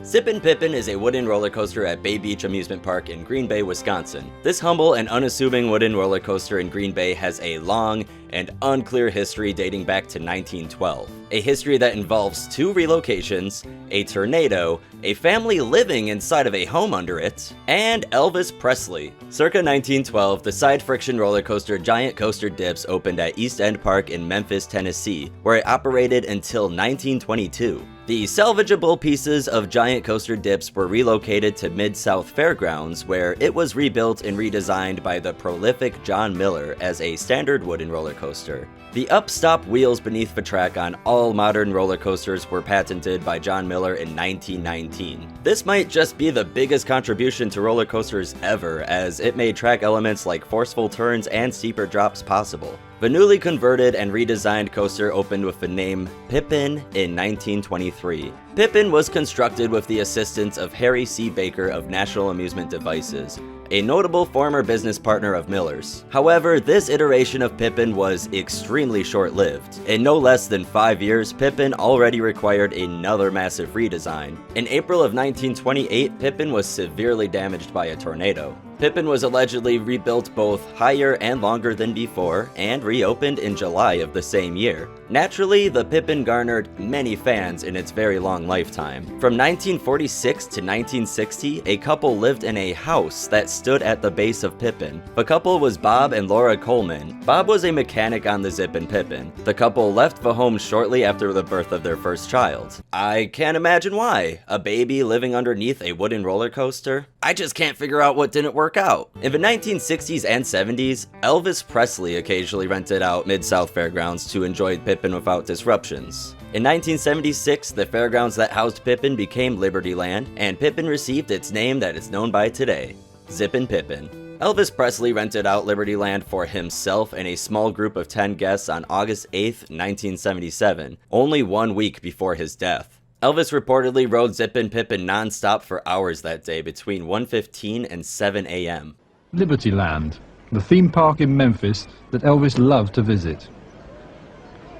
Zippin Pippin is a wooden roller coaster at Bay Beach Amusement Park in Green Bay, Wisconsin. This humble and unassuming wooden roller coaster in Green Bay has a long and unclear history dating back to 1912. A history that involves 2 relocations, a tornado, a family living inside of a home under it, and Elvis Presley. Circa 1912, the side friction roller coaster Giant Coaster Dips opened at East End Park in Memphis, Tennessee, where it operated until 1922. The salvageable pieces of Giant Coaster Dips were relocated to Mid-South Fairgrounds, where it was rebuilt and redesigned by the prolific John Miller as a standard wooden roller coaster. The up-stop wheels beneath the track on all modern roller coasters were patented by John Miller in 1919. This might just be the biggest contribution to roller coasters ever, as it made track elements like forceful turns and steeper drops possible. The newly converted and redesigned coaster opened with the name Pippin in 1923. Pippin was constructed with the assistance of Harry C. Baker of National Amusement Devices, a notable former business partner of Miller's. However, this iteration of Pippin was extremely short-lived. In no less than 5 years, Pippin already required another massive redesign. In April of 1928, Pippin was severely damaged by a tornado. Pippin was allegedly rebuilt both higher and longer than before, and reopened in July of the same year. Naturally, the Pippin garnered many fans in its very long lifetime. From 1946 to 1960, a couple lived in a house that stood at the base of Pippin. The couple was Bob and Laura Coleman. Bob was a mechanic on the Zippin Pippin. The couple left the home shortly after the birth of their first child. I can't imagine why. A baby living underneath a wooden roller coaster? I just can't figure out what didn't work out. In the 1960s and 70s, Elvis Presley occasionally rented out Mid-South Fairgrounds to enjoy Pippin without disruptions. In 1976, the fairgrounds that housed Pippin became Libertyland, and Pippin received its name that it's known by today, Zippin Pippin. Elvis Presley rented out Libertyland for himself and a small group of 10 guests on August 8, 1977, only 1 week before his death. Elvis reportedly rode Zippin Pippin non-stop for hours that day between 1:15 and 7 a.m. Libertyland, the theme park in Memphis that Elvis loved to visit.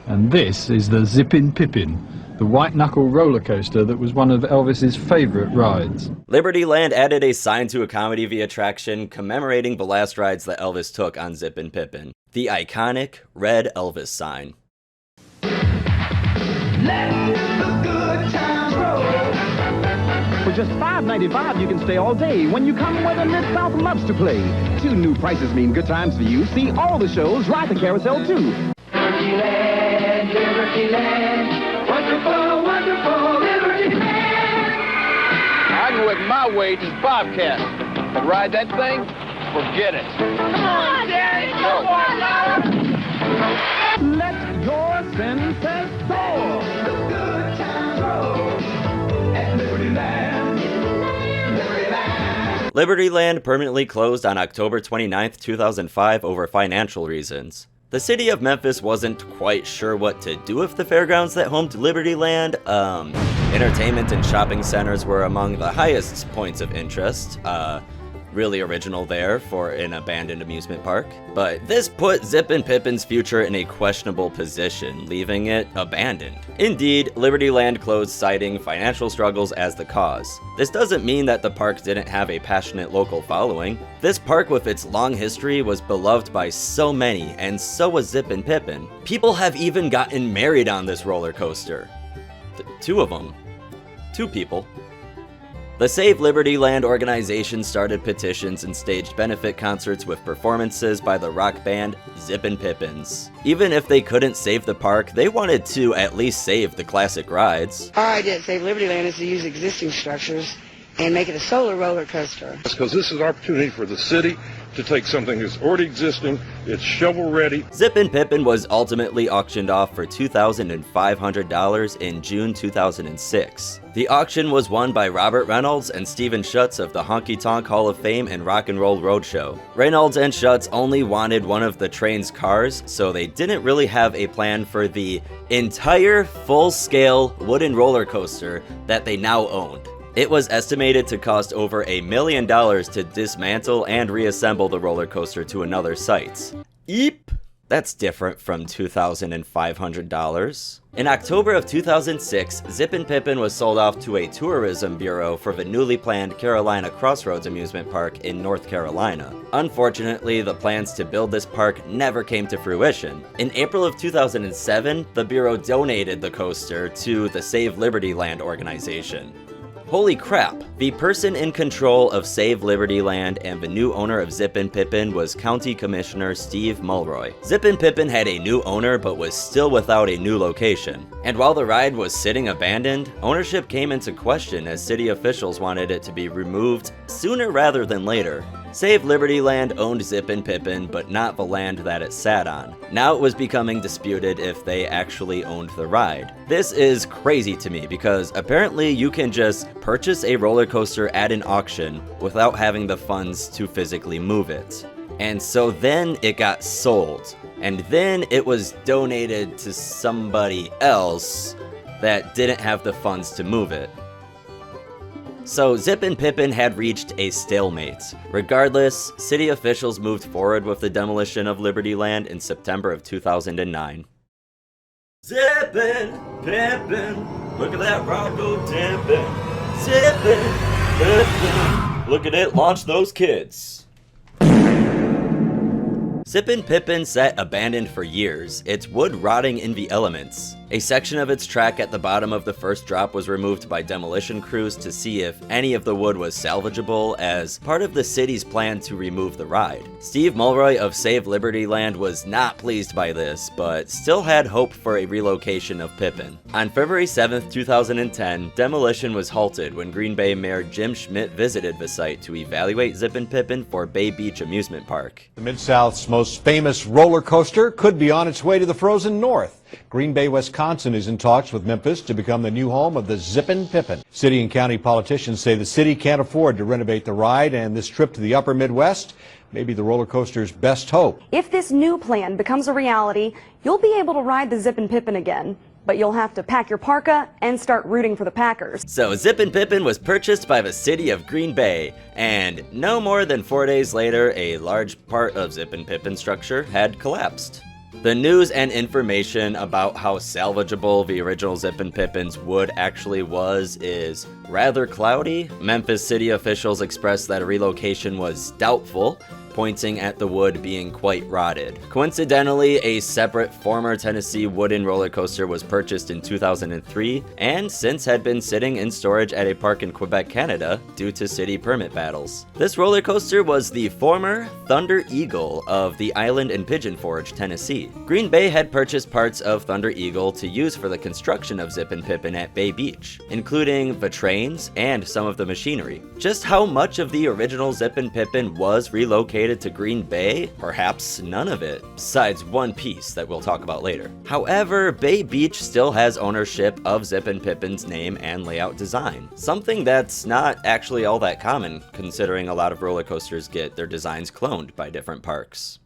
And this is the Zippin Pippin, the white-knuckle roller coaster that was one of Elvis's favorite rides. Libertyland added a sign to accommodate the attraction commemorating the last rides that Elvis took on Zippin Pippin, the iconic red Elvis sign. For just $5.95, you can stay all day when you come where the Mid-South loves to play. 2 new prices mean good times for you. See all the shows, ride the carousel too. Libertyland, Libertyland, wonderful, wonderful Libertyland. I can whip my weight in Bobcat, but ride that thing? Forget it. Come on, Daddy, come on, Let your senses soar. Good times roll at Libertyland. Libertyland permanently closed on October 29, 2005 over financial reasons. The city of Memphis wasn't quite sure what to do with the fairgrounds that homed Libertyland. Entertainment and shopping centers were among the highest points of interest. Really original there for an abandoned amusement park. But this put Zippin Pippin's future in a questionable position, leaving it abandoned. Indeed, Libertyland closed, citing financial struggles as the cause. This doesn't mean that the park didn't have a passionate local following. This park with its long history was beloved by so many, and so was Zippin Pippin. People have even gotten married on this roller coaster. 2 of them. 2 people. The Save Libertyland organization started petitions and staged benefit concerts with performances by the rock band Zippin Pippins. Even if they couldn't save the park, they wanted to at least save the classic rides. Our idea at Save Libertyland is to use existing structures and make it a solar roller coaster. Because this is an opportunity for the city to take something that's already existing, it's shovel-ready. Zippin Pippin was ultimately auctioned off for $2,500 in June 2006. The auction was won by Robert Reynolds and Stephen Schutz of the Honky Tonk Hall of Fame and Rock and Roll Roadshow. Reynolds and Schutz only wanted one of the train's cars, so they didn't really have a plan for the entire full-scale wooden roller coaster that they now owned. It was estimated to cost over $1 million to dismantle and reassemble the roller coaster to another site. Eep! That's different from $2,500. In October of 2006, Zippin Pippin was sold off to a tourism bureau for the newly planned Carolina Crossroads Amusement Park in North Carolina. Unfortunately, the plans to build this park never came to fruition. In April of 2007, the bureau donated the coaster to the Save Liberty Land organization. Holy crap! The person in control of Save Liberty Land and the new owner of Zippin Pippin was County Commissioner Steve Mulroy. Zippin Pippin had a new owner but was still without a new location. And while the ride was sitting abandoned, ownership came into question as city officials wanted it to be removed sooner rather than later. Save Liberty Land owned Zippin Pippin, but not the land that it sat on. Now it was becoming disputed if they actually owned the ride. This is crazy to me because apparently you can just purchase a roller coaster at an auction without having the funds to physically move it. And so then it got sold, and then it was donated to somebody else that didn't have the funds to move it. So Zippin Pippin had reached a stalemate. Regardless, city officials moved forward with the demolition of Liberty Land in September of 2009. Zippin Pippin, look at that ride go tippin'. Zippin Pippin, look at it launch those kids. Zippin Pippin sat abandoned for years, its wood rotting in the elements. A section of its track at the bottom of the first drop was removed by demolition crews to see if any of the wood was salvageable as part of the city's plan to remove the ride. Steve Mulroy of Save Liberty Land was not pleased by this, but still had hope for a relocation of Pippin. On February 7, 2010, demolition was halted when Green Bay Mayor Jim Schmidt visited the site to evaluate Zippin Pippin for Bay Beach Amusement Park. The Mid-South's most famous roller coaster could be on its way to the frozen north. Green Bay, Wisconsin is in talks with Memphis to become the new home of the Zippin Pippin. City and county politicians say the city can't afford to renovate the ride, and this trip to the upper Midwest may be the roller coaster's best hope. If this new plan becomes a reality, you'll be able to ride the Zippin Pippin again. But you'll have to pack your parka and start rooting for the Packers. So Zippin Pippin was purchased by the city of Green Bay, and no more than 4 days later, a large part of Zippin Pippin's structure had collapsed. The news and information about how salvageable the original Zippin Pippin's wood actually was is rather cloudy. Memphis city officials expressed that a relocation was doubtful, pointing at the wood being quite rotted. Coincidentally, a separate former Tennessee wooden roller coaster was purchased in 2003 and since had been sitting in storage at a park in Quebec, Canada due to city permit battles. This roller coaster was the former Thunder Eagle of the Island and Pigeon Forge, Tennessee. Green Bay had purchased parts of Thunder Eagle to use for the construction of Zippin Pippin at Bay Beach, including the trains and some of the machinery. Just how much of the original Zippin Pippin was relocated to Green Bay? Perhaps none of it, besides one piece that we'll talk about later. However, Bay Beach still has ownership of Zippin Pippin's name and layout design, something that's not actually all that common considering a lot of roller coasters get their designs cloned by different parks.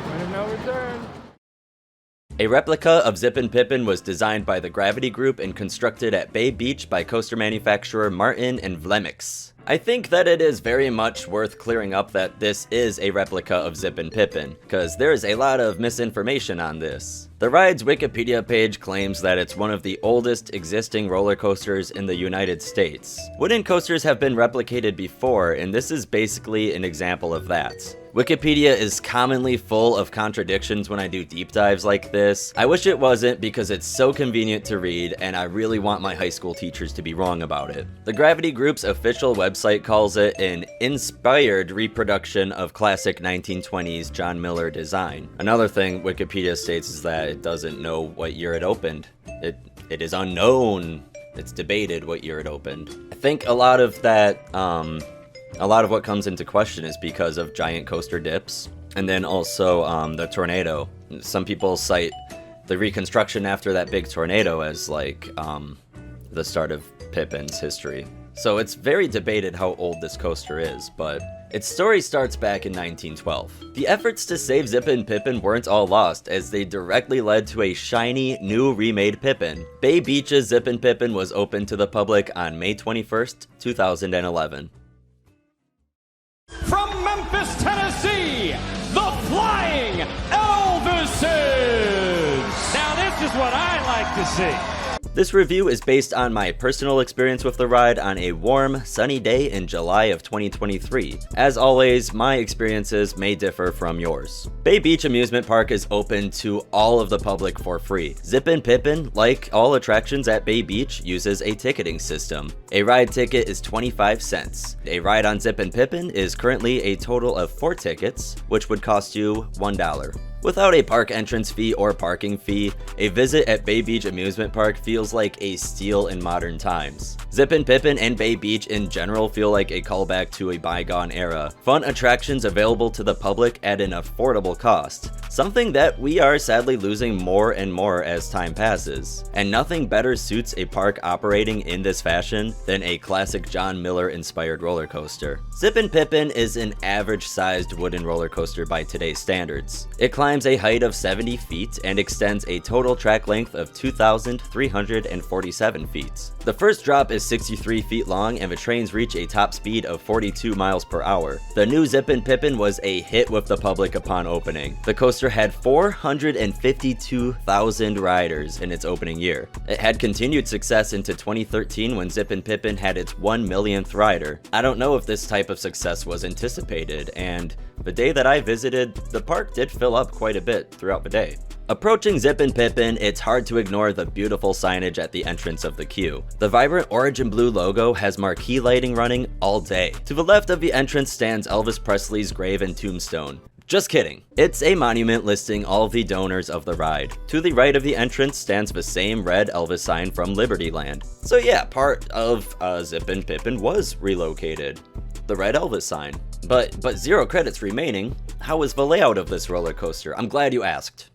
Point of no return. A replica of Zippin Pippin was designed by the Gravity Group and constructed at Bay Beach by coaster manufacturer Martin and Vlemix. I think that it is very much worth clearing up that this is a replica of Zippin Pippin, because there is a lot of misinformation on this. The ride's Wikipedia page claims that it's one of the oldest existing roller coasters in the United States. Wooden coasters have been replicated before, and this is basically an example of that. Wikipedia is commonly full of contradictions when I do deep dives like this. I wish it wasn't because it's so convenient to read and I really want my high school teachers to be wrong about it. The Gravity Group's official website calls it an inspired reproduction of classic 1920s John Miller design. Another thing Wikipedia states is that it doesn't know what year it opened. It is unknown. It's debated what year it opened. I think a lot of that, a lot of what comes into question is because of giant coaster dips, and then also the tornado. Some people cite the reconstruction after that big tornado as like the start of Pippin's history. So it's very debated how old this coaster is, but its story starts back in 1912. The efforts to save Zippin Pippin weren't all lost, as they directly led to a shiny, new remade Pippin. Bay Beach's Zippin Pippin was opened to the public on May 21st, 2011. From Memphis, Tennessee, the is what I like to see. This review is based on my personal experience with the ride on a warm, sunny day in July of 2023. As always, my experiences may differ from yours. Bay Beach Amusement Park is open to all of the public for free. Zippin Pippin, like all attractions at Bay Beach, uses a ticketing system. A ride ticket is 25 cents. A ride on Zippin Pippin is currently a total of 4 tickets, which would cost you $1. Without a park entrance fee or parking fee, a visit at Bay Beach Amusement Park feels like a steal in modern times. Zippin Pippin and Bay Beach in general feel like a callback to a bygone era. Fun attractions available to the public at an affordable cost. Something that we are sadly losing more and more as time passes. And nothing better suits a park operating in this fashion than a classic John Miller inspired roller coaster. Zippin Pippin is an average sized wooden roller coaster by today's standards. It climbs a height of 70 feet and extends a total track length of 2,347 feet. The first drop is 63 feet long and the trains reach a top speed of 42 miles per hour. The new Zippin Pippin was a hit with the public upon opening. The coaster had 452,000 riders in its opening year. It had continued success into 2013 when Zippin Pippin had its 1 millionth rider. I don't know if this type of success was anticipated, and the day that I visited, the park did fill up quite a bit throughout the day. Approaching Zippin Pippin, it's hard to ignore the beautiful signage at the entrance of the queue. The vibrant orange and blue logo has marquee lighting running all day. To the left of the entrance stands Elvis Presley's grave and tombstone. Just kidding. It's a monument listing all of the donors of the ride. To the right of the entrance stands the same red Elvis sign from Libertyland. So yeah, part of Zippin Pippin was relocated. The red Elvis sign. But 0 credits remaining. How was the layout of this roller coaster? I'm glad you asked.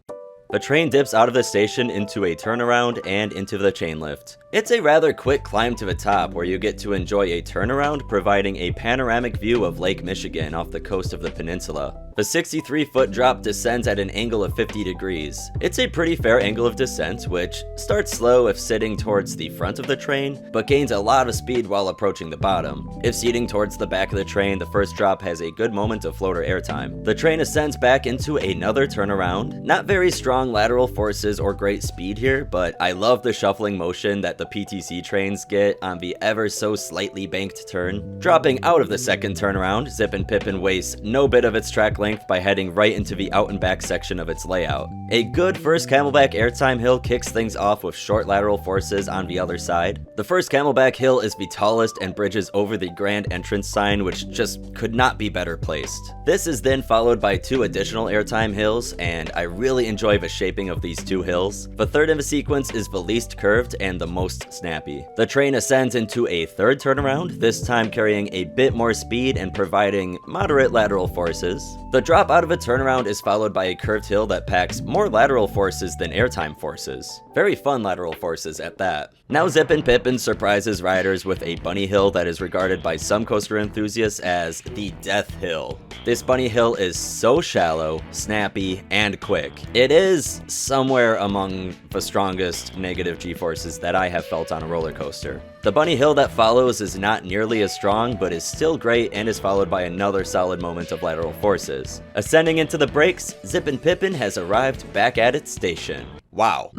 The train dips out of the station into a turnaround and into the chain lift. It's a rather quick climb to the top where you get to enjoy a turnaround providing a panoramic view of Lake Michigan off the coast of the peninsula. The 63-foot drop descends at an angle of 50 degrees. It's a pretty fair angle of descent, which starts slow if sitting towards the front of the train, but gains a lot of speed while approaching the bottom. If seating towards the back of the train, the first drop has a good moment of floater airtime. The train ascends back into another turnaround. Not very strong lateral forces or great speed here, but I love the shuffling motion that the PTC trains get on the ever so slightly banked turn. Dropping out of the second turnaround, Zippin Pippin wastes no bit of its track length by heading right into the out and back section of its layout. A good first Camelback airtime hill kicks things off with short lateral forces on the other side. The first Camelback hill is the tallest and bridges over the grand entrance sign, which just could not be better placed. This is then followed by 2 additional airtime hills, and I really enjoy the shaping of these 2 hills. The third in the sequence is the least curved and the most snappy. The train ascends into a third turnaround, this time carrying a bit more speed and providing moderate lateral forces. The drop out of a turnaround is followed by a curved hill that packs more lateral forces than airtime forces. Very fun lateral forces at that. Now Zippin Pippin surprises riders with a bunny hill that is regarded by some coaster enthusiasts as the death hill. This bunny hill is so shallow, snappy, and quick. It is somewhere among the strongest negative G-forces that I have felt on a roller coaster. The bunny hill that follows is not nearly as strong, but is still great and is followed by another solid moment of lateral forces. Ascending into the brakes, Zippin Pippin has arrived back at its station. Wow.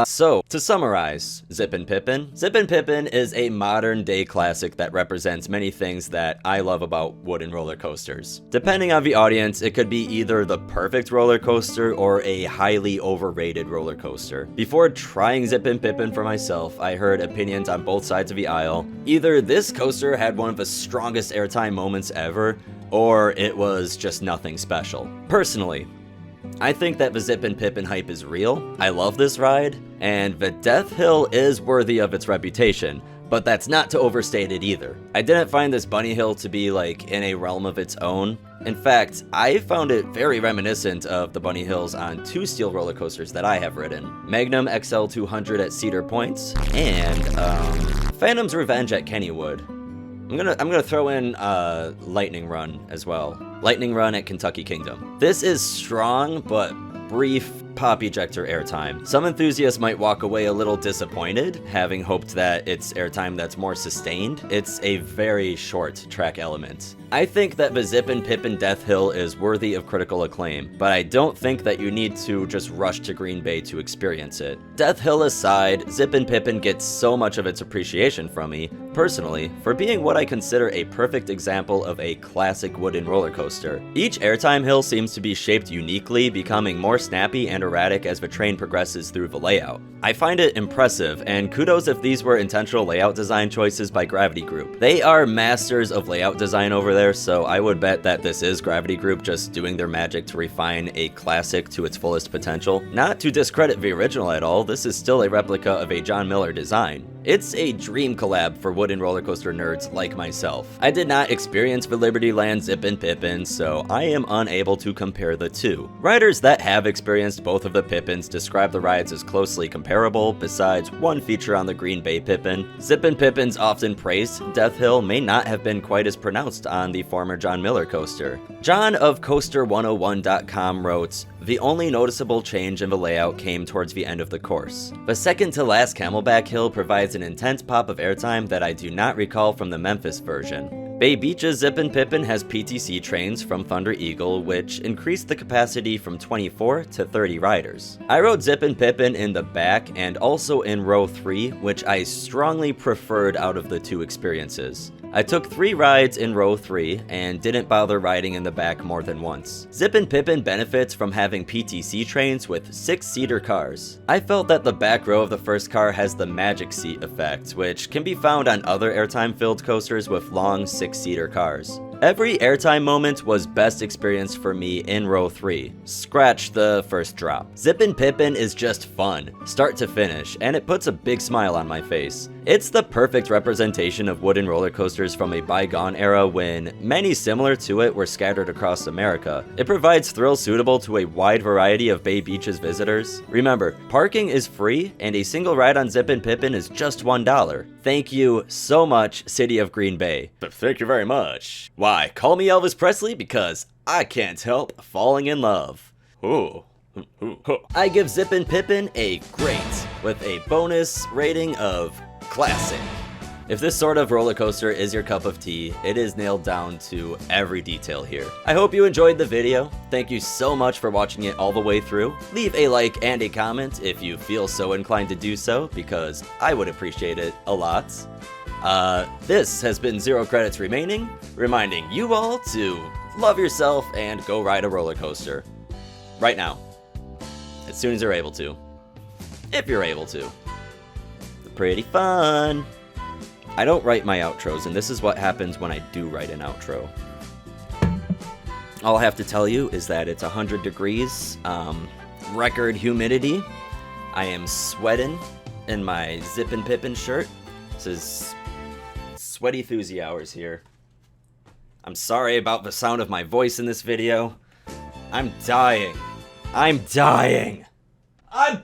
So, to summarize Zippin Pippin. Zippin Pippin is a modern day classic that represents many things that I love about wooden roller coasters. Depending on the audience, it could be either the perfect roller coaster or a highly overrated roller coaster. Before trying Zippin Pippin for myself, I heard opinions on both sides of the aisle. Either this coaster had one of the strongest airtime moments ever, or it was just nothing special. Personally, I think that the Zippin Pippin hype is real. I love this ride, and the Death Hill is worthy of its reputation, but that's not to overstate it either. I didn't find this bunny hill to be like in a realm of its own. In fact, I found it very reminiscent of the bunny hills on 2 steel roller coasters that I have ridden. Magnum XL 200 at Cedar Points, and Phantom's Revenge at Kennywood. I'm gonna throw in Lightning Run as well. Lightning Run at Kentucky Kingdom. This is strong but brief pop ejector airtime. Some enthusiasts might walk away a little disappointed, having hoped that it's airtime that's more sustained. It's a very short track element. I think that the Zippin Pippin Death Hill is worthy of critical acclaim, but I don't think that you need to just rush to Green Bay to experience it. Death Hill aside, Zippin Pippin gets so much of its appreciation from me, personally, for being what I consider a perfect example of a classic wooden roller coaster. Each airtime hill seems to be shaped uniquely, becoming more snappy and erratic as the train progresses through the layout. I find it impressive, and kudos if these were intentional layout design choices by Gravity Group. They are masters of layout design over there, so I would bet that this is Gravity Group just doing their magic to refine a classic to its fullest potential. Not to discredit the original at all, this is still a replica of a John Miller design. It's a dream collab for wooden roller coaster nerds like myself. I did not experience the Libertyland Zippin Pippin, so I am unable to compare the two. Riders that have experienced both of the Pippins describe the rides as closely comparable, besides one feature on the Green Bay Pippin. Zippin Pippin's often praised Death Hill may not have been quite as pronounced on the former John Miller coaster. John of Coaster101.com wrote, "The only noticeable change in the layout came towards the end of the course. The second to last Camelback Hill provides an intense pop of airtime that I do not recall from the Memphis version. Bay Beach's Zippin Pippin has PTC trains from Thunder Eagle, which increased the capacity from 24 to 30 riders. I rode Zippin Pippin in the back and also in row 3, which I strongly preferred out of the two experiences. I took 3 rides in row 3 and didn't bother riding in the back more than once. Zippin Pippin benefits from having PTC trains with 6-seater cars. I felt that the back row of the first car has the magic seat effect, which can be found on other airtime-filled coasters with long 6-seater cars. Every airtime moment was best experienced for me in row 3. Scratch the first drop. Zippin Pippin is just fun, start to finish, and it puts a big smile on my face. It's the perfect representation of wooden roller coasters from a bygone era when many similar to it were scattered across America. It provides thrills suitable to a wide variety of Bay Beach's visitors. Remember, parking is free, and a single ride on Zippin Pippin is just $1. Thank you so much, City of Green Bay. Thank you very much. Why, call me Elvis Presley because I can't help falling in love. Ooh. I give Zippin Pippin a great, with a bonus rating of classic. If this sort of roller coaster is your cup of tea, it is nailed down to every detail here. I hope you enjoyed the video. Thank you so much for watching it all the way through. Leave a like and a comment if you feel so inclined to do so, because I would appreciate it a lot. This has been Zero Credits Remaining, reminding you all to love yourself and go ride a roller coaster. Right now. As soon as you're able to. If you're able to. Pretty fun. I don't write my outros, and this is what happens when I do write an outro. All I have to tell you is that it's 100 degrees, record humidity. I am sweating in my Zippin Pippin shirt. This is sweaty Thuzy hours here. I'm sorry about the sound of my voice in this video. I'm dying. I'm dying. I'm